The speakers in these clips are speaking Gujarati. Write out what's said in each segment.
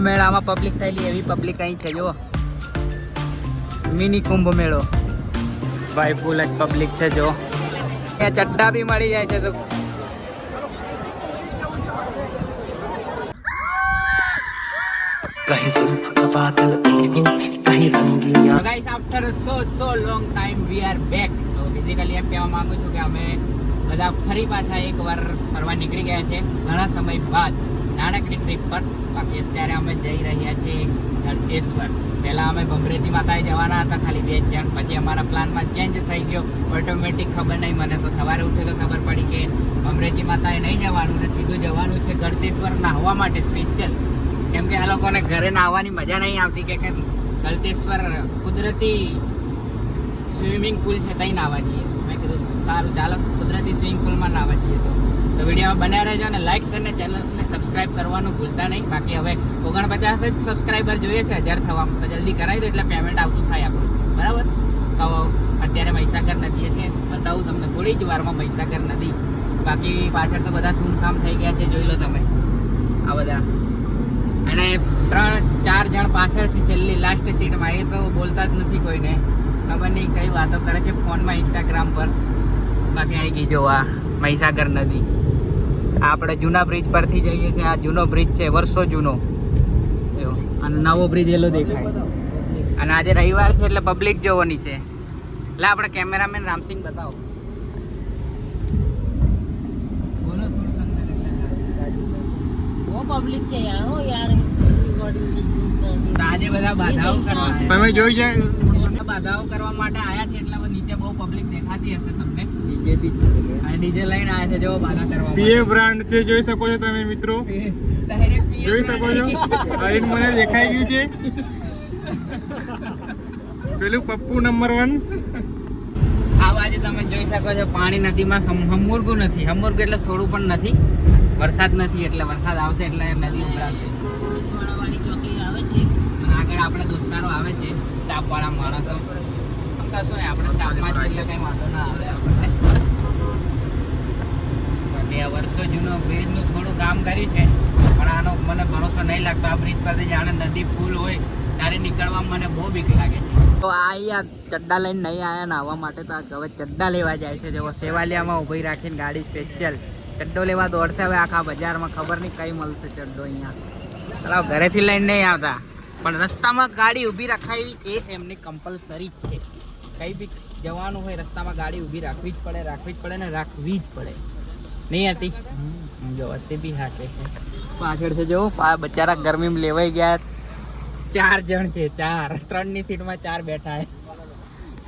મેળામાં પબ્લિક થયેલી એવી પબ્લિક અહીં છે જો મિની કુંભ મેળો ભાઈ ફૂલ જ પબ્લિક છે જો ત્યાં ચડ્ડા બી મળી જાય છે તો guys after so long time we are back તો બેઝિકલી એમ કહેવા માંગુ છું કે અમે બધા ફરી પાછા એકવાર ફરવા નીકળી ગયા છે ઘણા સમય બાદ નાનકડી ટ્રીપ પર બાકી અત્યારે અમે જઈ રહ્યા છીએ ગળતેશ્વર પહેલાં અમે ભમરેજી માતાએ જવાના હતા ખાલી 2 જણ પછી અમારા પ્લાનમાં ચેન્જ થઈ ગયો ઓટોમેટિક ખબર નહીં મને તો સવારે ઉઠ્યો તો ખબર પડી કે ભમરેજી માતાએ નહીં જવાનું ને સીધું જવાનું છે ગળતેશ્વર નાહવા માટે સ્પેશિયલ કેમ કે આ લોકોને ઘરે નાહવાની મજા નહીં આવતી કે ગળતેશ્વર કુદરતી સ્વિમિંગ પુલ છે ત્યાં નાહવા જઈએ મેં કીધું સારું ચાલો કુદરતી સ્વિમિંગ પુલમાં નાહવા જઈએ તો વિડીયોમાં બન્યા રહેજો અને લાઇક અને ચેનલને સબસ્ક્રાઈબ કરવાનું ભૂલતા નહીં બાકી હવે 49 જ સબસ્ક્રાઈબર જોઈએ છે 1000 થવામાં તો જલ્દી કરાવી દો એટલે પેમેન્ટ આવતું થાય આપણું બરાબર તો અત્યારે મહીસાગર નદીએ છે બતાવું તમને થોડી જ વારમાં મહીસાગર નદી બાકી પાછળ તો બધા સુમસામ થઈ ગયા છે જોઈ લો તમે આ બધા અને 3-4 જણ પાછળ છે છેલ્લી લાસ્ટ સીટમાં એ તો બોલતા જ નથી કોઈને ખબર નહીં કઈ વાતો કરે છે ફોનમાં ઇન્સ્ટાગ્રામ પર બાકી આવી ગઈ જો આ મહીસાગર નદી આપણે જૂના બ્રિજ પરથી જઈએ છીએ આ જૂનો બ્રિજ છે વર્ષો જૂનો અને નવો બ્રિજ એલો દેખાય અને આજે રવિવાર છે એટલે પબ્લિક જોવો નીચે એટલે આપણે કેમેરામેન રામસિંહ બતાવો બોલો થોડું પબ્લિક છે યાર હો યાર આજે બધા બાધાઓ કરવા તમે જોઈ જાય બાધાઓ કરવા માટે આયા છે એટલે નીચે બહુ પબ્લિક દેખાતી હશે તમને ડીજે બી છે અને ડીજે લઈને આયા છે જો બાધા કરવા પીએ બ્રાન્ડ છે જોઈ શકો છો તમે મિત્રો જોઈ શકો છો આઈન મને દેખાઈ ગયું છે પેલું પપ્પુ નંબર 1 આ બાજુ તમે જોઈ શકો છો પાણી નદીમાં હમુરગું નથી હમુરગું એટલે થોડું પણ નથી વરસાદ નથી એટલે વરસાદ આવશે એટલે નદી ઉભરાશે પોલીસવાળાવાળી ચોકી આવે છે અને આગળ આપણે દોસ્તારો આવે છે સ્ટાફવાળા માણસો કશું નહીં આપણે સ્ટાફમાં છે એટલે કંઈ વાંધો ના આવે આપણને બાકી આ વર્ષો જૂનો બ્રિજનું થોડું કામ કર્યું છે પણ આનો મને ભરોસો નહીં લાગતો આ બ્રિજ પરથી જાણે નદી ફૂલ હોય ત્યારે નીકળવામાં મને બહુ બીક લાગે છે તો આ અહીંયા ચડ્ડા લઈને નહીં આવ્યા ને આવવા માટે તો હવે ચડ્ડા લેવા જાય છે જો સેવાલિયામાં ઊભી રાખીને ગાડી સ્પેશિયલ ચડ્ડો લેવા દોડશે હવે આખા બજારમાં ખબર નહીં કઈ મળશે ચડ્ડો અહીંયા ચાલો ઘરેથી લઈને નહીં આવતા પણ રસ્તામાં ગાડી ઊભી રખાવી એ એમની કમ્પલસરી છે કઈ બી જવાનું હોય રસ્તામાં ગાડી ઊભી રાખવી જ પડે ને રાખવી જ પડે નહીં હતી જો અત્યારે બી હાકે છે પાછળ છે જો બચારા ગરમીમાં લેવાઈ ગયા 4 જણ છે 3ની સીટમાં 4 બેઠા છે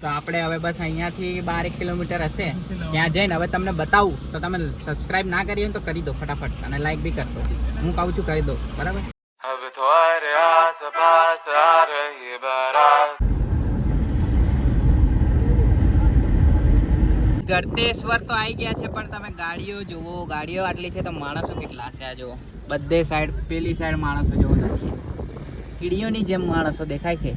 તો આપણે હવે બસ અહીંયાથી 12 કિલોમીટર હશે ત્યાં જઈને હવે તમને બતાવું તો તમે સબસ્ક્રાઇબ ના કરી હોય તો કરી દો ફટાફટ અને લાઈક બી કરજો હું કહું છું કરી દો બરાબર હવે તમારે આસપાસ આ રહી બારાત ગળતેશ્વર તો આવી ગયા છે પણ તમે ગાડીઓ જુઓ ગાડીઓ આટલી છે તો માણસો કેટલા છે આ જુઓ બધે સાઈડ પેલી સાઈડ માણસો જુઓ નથી કીડીઓની જેમ માણસો દેખાય છે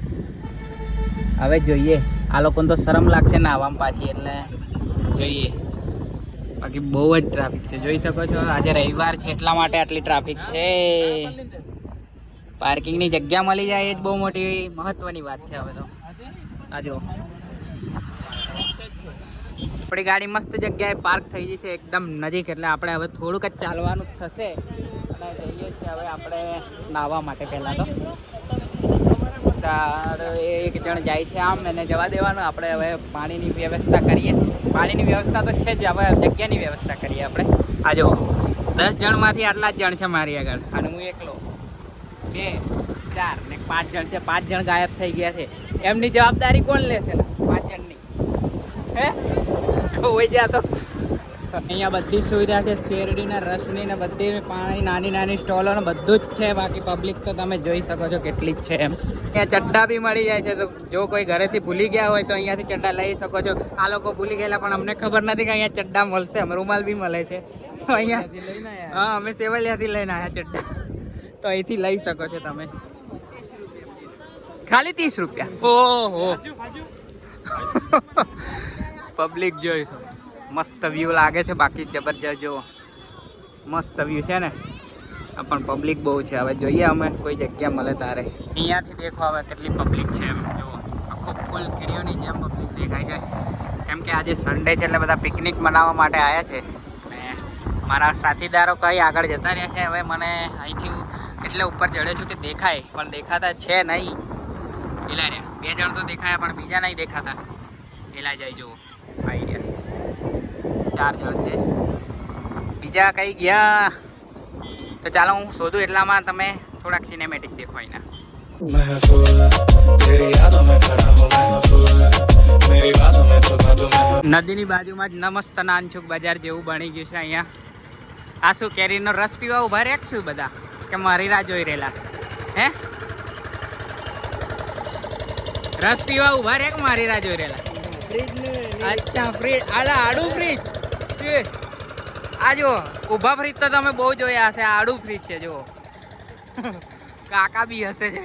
હવે જોઈએ આ લોકોને તો શરમ લાગશે ને આવવામાં પાછી એટલે જોઈએ બાકી બહુ જ ટ્રાફિક છે જોઈ શકો છો આજે રવિવાર છે એટલા માટે આટલી ટ્રાફિક છે પાર્કિંગની જગ્યા મળી જાય એ જ બહુ મોટી મહત્વની વાત છે હવે તો આ જો આપણી ગાડી મસ્ત જગ્યાએ પાર્ક થઈ જશે એકદમ નજીક એટલે આપણે હવે થોડુંક જ ચાલવાનું થશે અને જઈએ છીએ હવે આપણે નાહવા માટે પહેલાં તો એક જણ જાય છે આમ એને જવા દેવાનું આપણે હવે પાણીની વ્યવસ્થા કરીએ પાણીની વ્યવસ્થા તો છે જ હવે જગ્યાની વ્યવસ્થા કરીએ આપણે આ જો 10 જણમાંથી આટલા જ જણ છે મારી આગળ અને હું એકલો 2 4 ને 5 જણ છે 5 જણ ગાયબ થઈ ગયા છે એમની જવાબદારી કોણ લેશે 5 જણની હે હોય જા તો અહીંયા બધી સુવિધા છે શેરડીના રસની ને બધી પાણી નાની નાની સ્ટોલો ને બધું જ છે બાકી પબ્લિક તો તમે જોઈ શકો છો કેટલી જ છે એમ અહીંયા ચડ્ડા બી મળી જાય છે તો જો કોઈ ઘરેથી ભૂલી ગયા હોય તો અહીંયાથી ચડ્ડા લઈ શકો છો આ લોકો ભૂલી ગયેલા પણ અમને ખબર નથી કે અહીંયા ચડ્ડા મળશે રૂમાલ બી મળે છે અહીંયા હા અમે સેવલિયાથી લઈને આવ્યા ચડ્ડા તો અહીંથી લઈ શકો છો તમે ખાલી 30 રૂપિયા ઓહો પબ્લિક જોઈશું મસ્ત વ્યૂ લાગે છે બાકી જબરજસ્ત જો મસ્ત વ્યૂ છે ને પણ પબ્લિક બહુ છે. હવે જોઈએ અમે કોઈ જગ્યા મળે તારે. અહીંયાથી દેખો હવે કેટલી પબ્લિક છે એમ. જો આખું ફૂલ કીડીઓની જેમ પબ્લિક દેખાય છે. કેમ કે આજે સન્ડે છે એટલે બધા પિકનિક મનાવવા માટે આવ્યા છે. અને મારા સાથીદારો કઈ આગળ જતા રહ્યા છે. હવે મને અહીંથી એટલે ઉપર ચડ્યો છું કે દેખાય, પણ દેખાતા છે નહીં. એલા રહ્યા 2 જણ તો દેખાયા પણ બીજા નહીં દેખાતા. એલા જાય જુઓ આવી રહ્યા 4 જણ છે, બીજા કઈ ગયા. તો ચાલો હું શોધું એટલામાં તમે થોડાક સિનેમેટિક દેખો અહીંના. નદીની બાજુમાં જ નમસ્ત નાનછુક બજાર જેવું બની ગયું છે અહીંયા. આ શું કેરીનો રસ પીવા ઉભા રહ્યા શું બધા, કે મારી રાહ જોઈ રહેલા? હે રસ પીવા ઉભા રહ્યા કે મારી રાહ જોઈ રહેલા? અચ્છા ફ્રીજ, આલા આડું ફ્રીજ. આ જો ઊભા ફ્રીજ તો તમે બહુ જોયા હશે, આડું ફ્રીજ છે જો. કાકા બી હશે છે.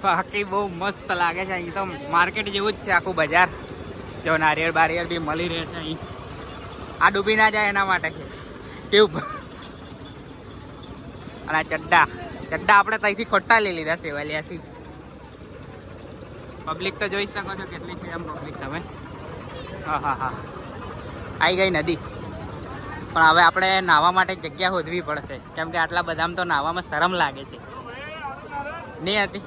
બાકી બહુ મસ્ત લાગે છે. અહીં તો માર્કેટ જેવું જ છે આખું બજાર. જો નારિયેળ બારિયેળ બી મળી રહે છે અહીં. આ ડૂબી ના જાય એના માટે છે ટ્યુબ. અને આ ચડ્ડા આપણે ત્યાંથી ખોટા લઈ લીધા સેવાલિયાથી. પબ્લિક તો જોઈ શકો છો કેટલી છે એમ પબ્લિક તમે. હા આવી ગઈ નદી. પણ હવે આપણે નાહવા માટે જગ્યા શોધવી પડશે, કેમ કે આટલા બધામાં તો નાહવામાં શરમ લાગે છે. નહીં હતી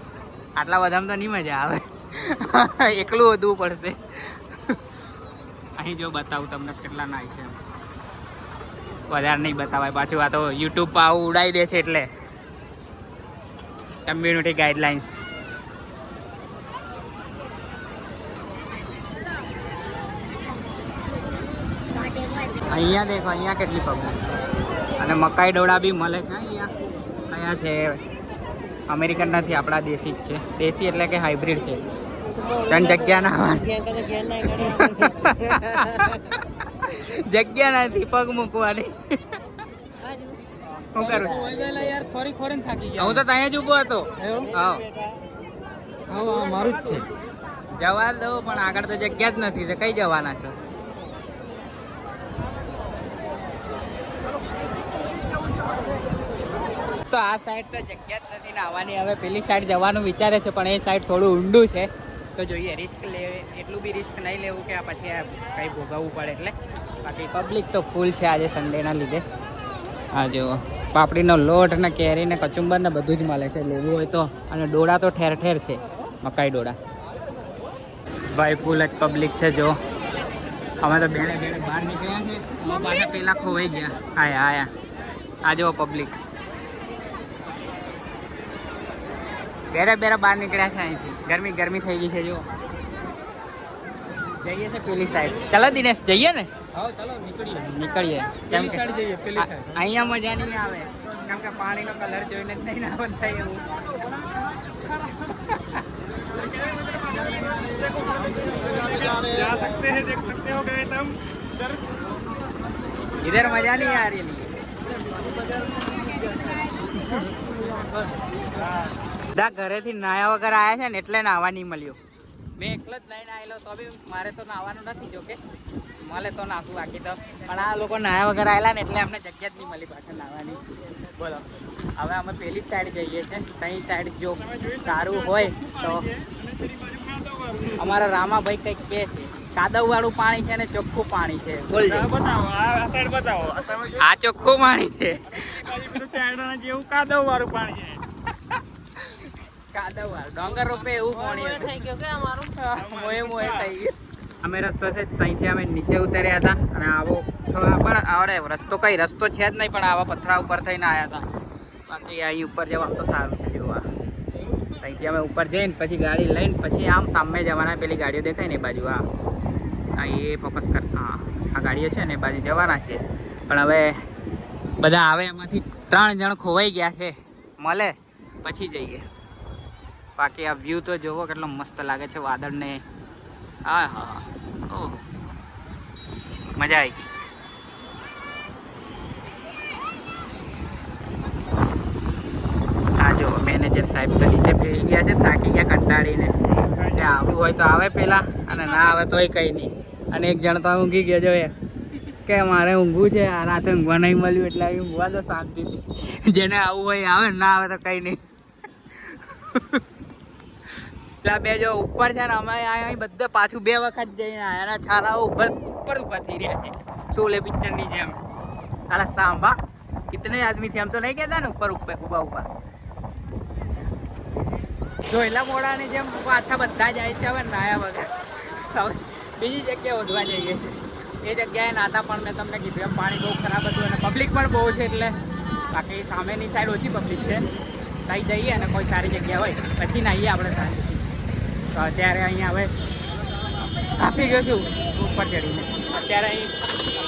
આટલા બધામાં તો નહીં મજા આવે. એકલું વધવું પડશે. અહીં જો બતાવું તમને કેટલા નાય છે. વધારે નહીં બતાવાય પાછું, આ તો યુટ્યુબ પર આવું ઉડાવી દે છે એટલે. Community guidelines. અહીંયા દેખો અહીંયા કેટલી પબ્લિક છે. અને મકાઈ ડોળા બી મળે છે અહીંયા. છે અમેરિકન નથી, આપણા દેશી જ છે. દેશી એટલે કે હાઇબ્રિડ છે. જગ્યા ના જગ્યા નથી પગ મૂકવાની. હું કરું હું તો ત્યાં જ ઉભો હતો. મારું જ છે. જવા દો પણ આગળ તો જગ્યા જ નથી. કઈ જવાના છો? તો આ સાઈડ તો જગ્યા જ નથી નાવાની. હવે પેલી સાઈડ જવાનું વિચારે છે પણ એ સાઈડ થોડું ઊંડું છે. તો જોઈએ રિસ્ક લે એટલું બી રિસ્ક નહીં લેવું કે પછી કંઈ ભોગવવું પડે એટલે. બાકી પબ્લિક તો ફૂલ છે આજે સન્ડેના લીધે. આ જુઓ પાપડીનો લોટ ને કેરી ને કચુંબર ને બધું જ મળે છે લેવું હોય તો. અને ડોળા તો ઠેર ઠેર છે, મકાઈ ડોળા. ભાઈ ફૂલ જ પબ્લિક છે જો. અમે તો બેને બહાર નીકળ્યા છે. અમે પાછા પેલા ખોવાઈ ગયા. આયા આ જુઓ પબ્લિક બેરા બહાર નીકળ્યા છે અહીંથી. ગરમી થઈ ગઈ છે જો. જઈએ છે પેલી સાઈડ. ચાલો દિનેશ જઈએ ને. હા ચાલો નીકળીએ. કેમ કે અહીંયા મજા નહીં આવે, કેમ કે પાણીનો કલર જોઈને જ નહીં ના થાય એવું. इधर मजा नहीं आ रही. બધા ઘરેથી નાયા વગર આવ્યા છે ને એટલે નાહવા નહીં મળ્યું. મેં એકલો જ લઈને આવેલો તો બી મારે તો નાહવાનું નથી જોકે. મળે તો નાખું બાકી તો. પણ આ લોકો નાયા વગર આવેલા ને એટલે અમને જગ્યા જ નહીં મળી પાછળ નાહવાની. બોલો હવે અમે પેલી સાઈડ જઈએ છીએ. કઈ સાઈડ જો સારું હોય તો. અમારા રામાભાઈ કંઈક કહે છે કાદવ વાળું પાણી છે ને ચોખ્ખું પાણી છે. આ ચોખ્ખું પાણી છે. જેવું કાદવ વાળું પાણી છે. કાદવ વાળું ડોંગર રૂપે એવું પાણી થઈ ગયું કે અમારું મોએ થઈ ગયું. અમે રસ્તો છે ત્યાંથી અમે નીચે ઉતર્યા હતા. અને આવો પણ આવડે રસ્તો છે જ નહીં, પણ આવા પથરા ઉપર થઈને આવ્યા હતા. બાકી અહીં ઉપર જવા તો સારું છે જોવા. ત્યાંથી અમે ઉપર જઈને પછી ગાડી લઈને પછી આમ સામે જવાના. પેલી ગાડીઓ દેખાય ને એ બાજુ. હા એ ફોકસ કર. હા આ ગાડીઓ છે ને એ બાજુ જવાના છે. પણ હવે બધા આવે એમાંથી 3 જણ ખોવાઈ ગયા છે. મળે પછી જઈએ. બાકી આ વ્યૂ તો જોવો કેટલો મસ્ત લાગે છે વાદળને. હા ઓહ મજા આવી ગઈ. આ જો મેનેજર સાહેબ તો નીચે બેસી ગયા છે, થાકી ગયા કંટાળીને. કે આવવું હોય તો આવે પેલા, અને ના આવે તોય કંઈ નહીં. અને એક જણ તો ઊંઘી ગયો જો. કે મારે ઊંઘવું છે, આ રાતે ઊંઘવા નહીં મળ્યું એટલે અહીં ઊંઘવા તો શાંતિથી. જેને આવું હોય આવે, ના આવે તો કંઈ નહીં. પેલા બે જો ઉપર છે ને, અમે અહીં બધે પાછું 2 વખત જઈને આયા. છારાઓ ઉપર ઊભા થઈ રહ્યા છે, શોલે પિક્ચરની જેમ. અરે સાંભા કિતને આદમી થી, हम तो नहीं कहता ને ઉપર ઊભા. જો એલા મોડાની જેમ પાછા બધા જાય છે હવે નાયા વગર. હવે બીજી જગ્યાએ ઓઢવા જઈએ છે. એ જગ્યાએ નાતા પણ મેં તમને કીધું એમ પાણી બહુ ખરાબ હતું અને પબ્લિક પણ બહુ છે. એટલે બાકી સામેની સાઈડ ઓછી પબ્લિક છે. ત્યાં જઈએ અને કોઈ સારી જગ્યા હોય પછી નાહીએ આપણે શાંતિથી. તો અત્યારે અહીંયા હવે આપી ગયો છું ઉપર ચડીને. અત્યારે અહીં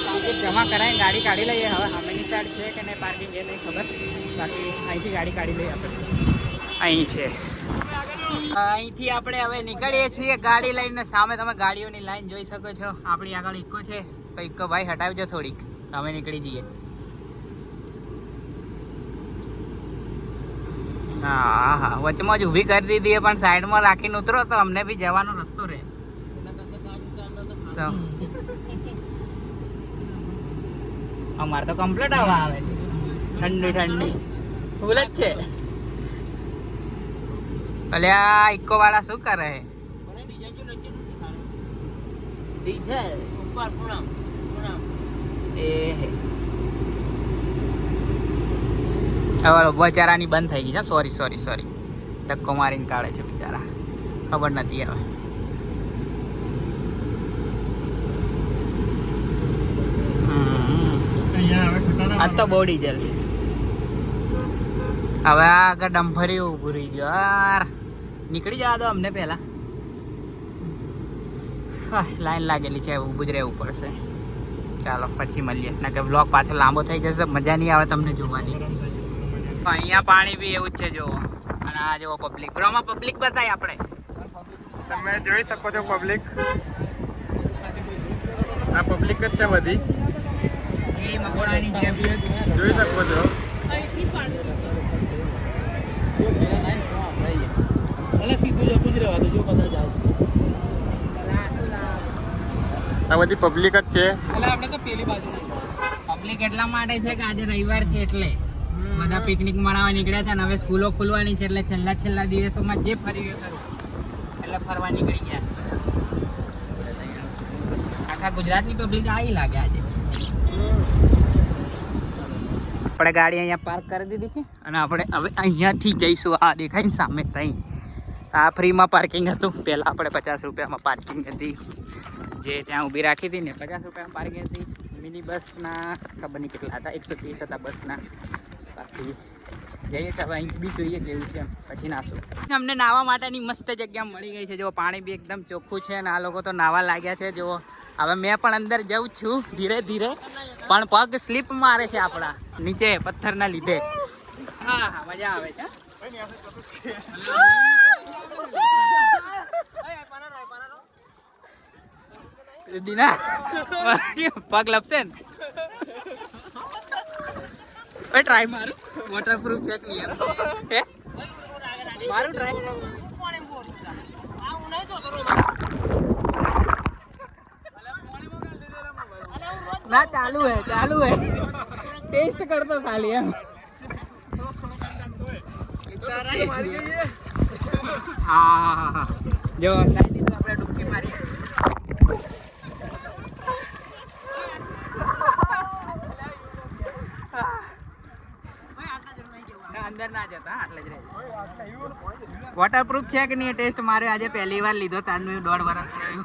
ટિકિટ જમા કરાવીને ગાડી કાઢી લઈએ. હવે સામેની સાઈડ છે કે નહીં પાર્કિંગ એ નહીં ખબર. બાકી અહીંથી ગાડી કાઢી લઈએ આપણે. અહીં છે. અહીંથી આપણે હવે નીકળીએ છીએ ગાડી લઈને. સામે તમે ગાડીઓની લાઈન જોઈ શકો છો. આપણી આગળ ઇકો છે તો ઇકો ભાઈ હટાવજો થોડીક, અમે નીકળી જઈએ. હા હા, વચમાં જ ઊભી કરી દીધી પણ સાઈડમાં રાખીને ઉતરો તો અમને બી જવાનો રસ્તો રહે. તો અમારે તો કમ્પ્લીટ હવા આવે છે, ઠંડી ઠંડી ફૂલ જ છે. અલ્યા ઇકો વાળા શું કરે? ડીઝલ ઉપર પૂનમ એ હવે બચારાની બંધ થઈ ગઈ છે. સોરી ધક્કો મારીને કાઢે છે બિચારા, ખબર નથી હવે. આ તો બહુ ડીઝલ છે. હવે આગળ ડમ્ફરી ઉભું રહી ગયો યાર. નીકળી જવા દો અમને પહેલા. લાઈન લાગેલી છે, ઊભું જ રહેવું પડશે. ચાલો પછી મળીએ, ના કે બ્લોગ પાછળ લાંબો થઈ જશે, મજા નહીં આવે તમને જોવાની. અહીંયા પાણી બી એવું જ છે જો. અને આ જેવો પબ્લિક, બ્રોમાં પબ્લિક બતાય આપણે. તમે જોઈ શકો છો પબ્લિક. આ પબ્લિક જ છે બધી, મકોડાની જેમ જોઈ શકો છો. આ બધી પબ્લિક જ છે. આપણે તો પેલી બાજુ પબ્લિક એટલા માટે છે કે આજે રવિવાર છે એટલે બધા પિકનિક મનાવવા નીકળ્યા છે. અને હવે સ્કૂલો ખુલવાની છે એટલે છેલ્લા દિવસોમાં જે ફરી એટલે ફરવા નીકળી ગયા. આખા ગુજરાતની પબ્લિક આવી લાગે આજે. આપણે ગાડી અહીંયા પાર્ક કરી દીધી છે અને આપણે હવે અહીંયાથી જઈશું. આ દેખાય ને સામે ત્યાં, આ ફ્રીમાં પાર્કિંગ હતું. પહેલાં આપણે 50 રૂપિયામાં પાર્કિંગ હતી, જે ત્યાં ઊભી રાખી હતી ને 50 રૂપિયામાં પાર્કિંગ હતી. મિની બસના ખબર નહીં કેટલા હતા, 130 હતા બસના. બાકી જઈએ તો હવે અહીં બી જોઈએ કેવું છે પછી નાશું. અમને નાહવા માટેની મસ્ત જગ્યા મળી ગઈ છે. જો પાણી બી એકદમ ચોખ્ખું છે અને આ લોકો તો નાહવા લાગ્યા છે. જો હવે મેં પણ અંદર જાઉં છું ધીરે ધીરે, પણ પગ સ્લીપ મારે છે આપણા નીચે પથ્થરના લીધે. હા હા, મજા આવે છે. દીના પગ લપસે ને ટ્રાય મારું. વોટરપ્રૂફ છે કે નહીં હે મારું ટ્રાય ના. ચાલુ હે ટેસ્ટ કરતો ખાલી એમ. હા જો આપણે ડૂબકી મારી. અંદર ના જતા આટલે જ રહે. વોટરપ્રૂફ છે કે નહીં ટેસ્ટ મારે આજે પહેલી વાર લીધો. તારનું 1.5 વર્ષ થયું.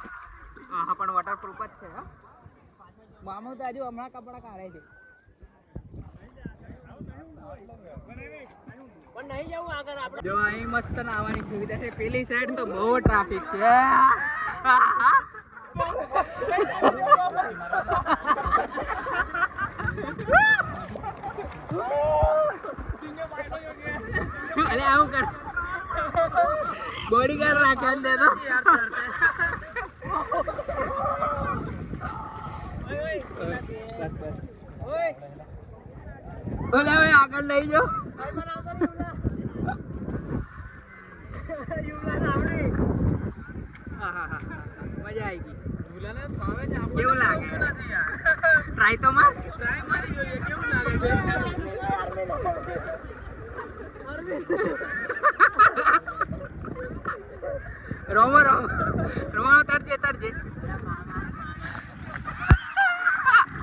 હા પણ વોટરપ્રૂફ જ છે. મામુ તો હજુ હમણાં કપડા કાઢે છે. જો અહીં મસ્ત નાવાની સુવિધા છે. પેલી સાઈડ તો બહુ ટ્રાફિક છે. અરે આવું કર, બોડીગાર્ડ રાખે દે તો. બોલે હવે આગળ લઈ જાઓ. મજા આવી ગઈ. કેવું લાગે? ટ્રાય તો માર. રોમો રોમો રોમો તરજે તરજે.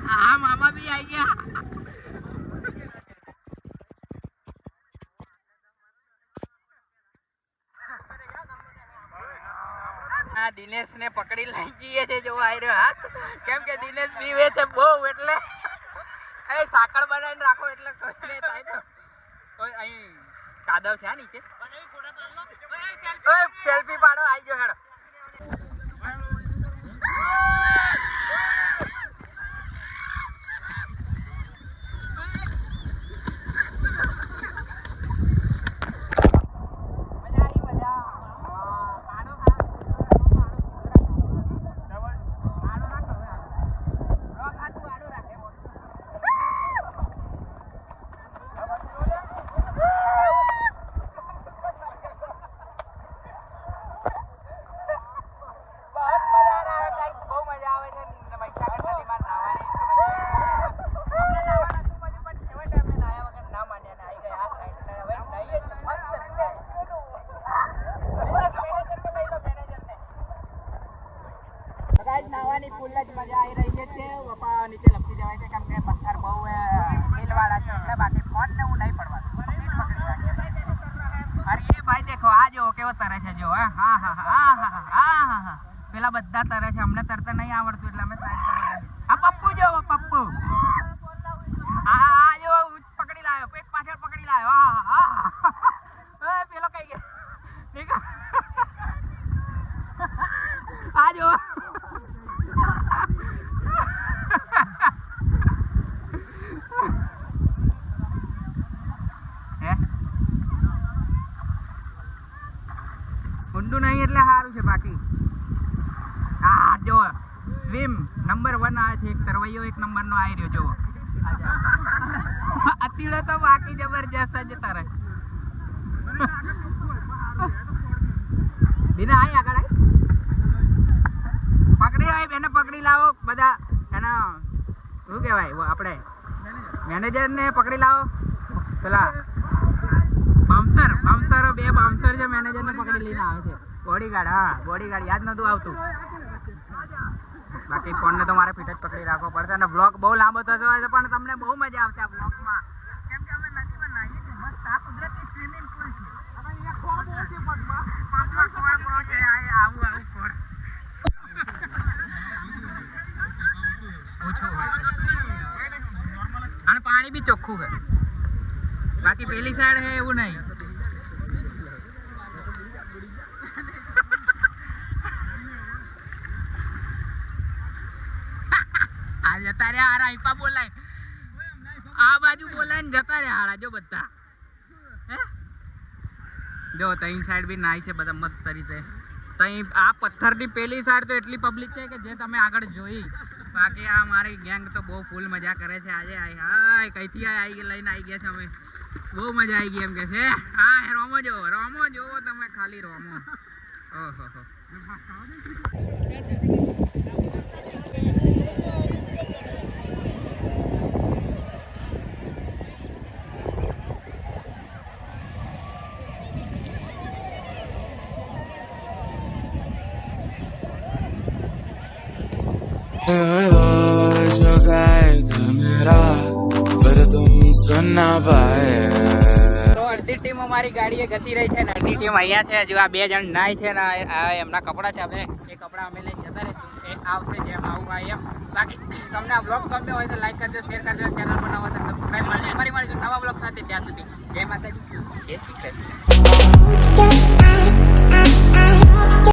હા મામા બી આવી ગયા. દિનેશ ને પકડી લઈ જઈએ છે જો આવી રહ્યો હાથ, કેમ કે દિનેશ પીવે છે બહુ એટલે એ સાકળ બનાવીને રાખો એટલે કોઈને થાય તો. અહીં કાદવ છે નીચે, સેલ્ફી પાડો આવી જો હેડો. નાવાની ફૂલ જ મજા આવી રહી છે. પપ્પા નીચે લપસી જવાય છે કેમ કે પથ્થર બહુ હિલવાળા છે એટલે બાકી ફોન ને હું નહીં પડવાનું. અરે એ ભાઈ દેખો આ જો કેવો તરે છે જો. હા હા હા હા હા હા પેલા બધા તરે છે, અમને તરતા નહીં આવડતું એટલે અમે સાઈડ પર. આ પપ્પુ જો પપ્પુ આ જો પકડી લાવ્યો, પેટ પાછળ પકડી લાવ્યો. હા હા પેલો કઈ ગયો ઠીક આ જો. ઊંડું નહીં એટલે સારું છે. બાકી આ જો સ્વિમ નંબર 1 આવે છે. એક તરવૈયો 1 નંબરનો આવી રહ્યો જો. અતીડો તો બાકી જબરજસ્ત જ તારે. દિને આય આગળ આય પકડી લાવ, એને પકડી લાવો બધા. એના શું કહેવાય આપણે મેનેજર ને પકડી લાવો. પેલા બાઉન્સર બે બાઉન્સર છે, મેનેજર ને પકડી લઈને આવે છે. બોડીગાર્ડ, હા બોડીગાર્ડ યાદ નતું આવતું. બાકી ફોન ને તો મારે ફીટ જ પકડી રાખવો પડશે અને બ્લોગ બહુ લાંબો થતો હોય છે પણ તમને બહુ મજા આવશે આ બ્લોગમાં, કેમ કે અમે નદીમાં નાહીએ છીએ મસ્ત. આ કુદરતી સ્વિમિંગ પુલ છે. અહીંયા ખોળ બહુ છે પગમાં બહુ છે. આવું ખોળ ઓછું હોય અને પાણી બી ચોખ્ખું છે. બાકી પેલી સાઈડ હે એવું નહીં. આ જતા રહ્યા હારા હિપા બોલાય, આ બાજુ બોલાય ને જતા રહ્યા હારા જો બધા. હે જો તઈ સાઈડ બી નાય છે બધા મસ્ત રીતે. તઈ આ પથ્થરની પેલી સાઈડ તો એટલી પબ્લિક છે કે જે તમે આગળ જોઈ. બાકી આ મારી ગેંગ તો બહુ ફૂલ મજા કરે છે આજે. હાય કઈથી આવી લઈને આવી ગયા છે અમે. બહુ મજા આવી ગઈ એમ કે છે. હા રોમો જોવો તમે ખાલી રોમો. ઓહો તો અડધી ટીમ અમારી ગાડીએ ગતી રહી છે ને અડધી ટીમ અહીંયા છે. હજુ આ 2 જણ નાય છે ને આ એમના કપડાં છે. હવે એ કપડાં અમે લઈને જતા રહીશું. એ આવશે જેમ આવું ભાઈ એમ. બાકી તમને આ બ્લોગ ગમ્યો હોય તો લાઈક કરજો, શેર કરજો, ચેનલ પર નવા હોય તો સબસ્ક્રાઈબ કરજો. ફરી મળીશું નવા બ્લોગ સાથે. ત્યાં સુધી જય માતાજી, જય શ્રી કૃષ્ણ.